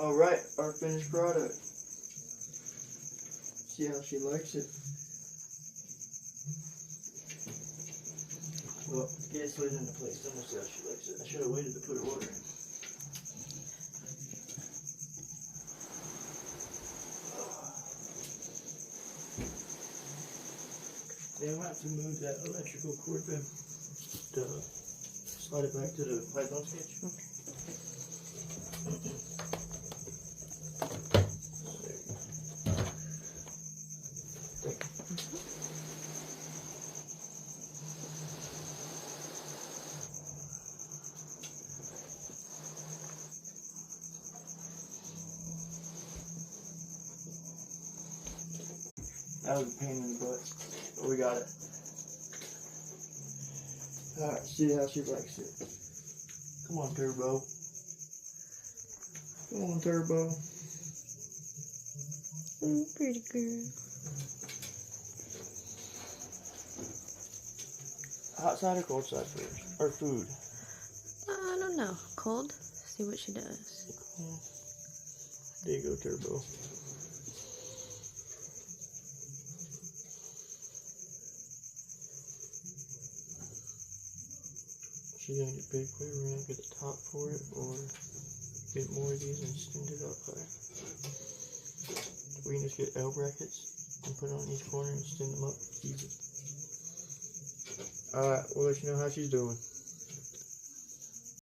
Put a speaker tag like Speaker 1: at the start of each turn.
Speaker 1: Alright, our finished product. See how she likes it. Well, get it slid into place, then we'll see how she likes it. I should have waited to put her order in. Then we'll have to move that electrical cord then to slide it back to the python sketch.
Speaker 2: Okay.
Speaker 1: That was a pain in the butt, but we got it. Alright, see how she likes it. Come on, Turbo. Come on, Turbo.
Speaker 2: Pretty girl.
Speaker 1: Hot side or cold side first? Or food?
Speaker 2: I don't know. Cold? See what she does.
Speaker 1: There you go, Turbo. She's gonna get big quick. We're gonna get the top for it, or get more of these and stand it up high. We can just get L brackets and put it on each corner and stand them up easy. Alright, we'll let you know how she's doing.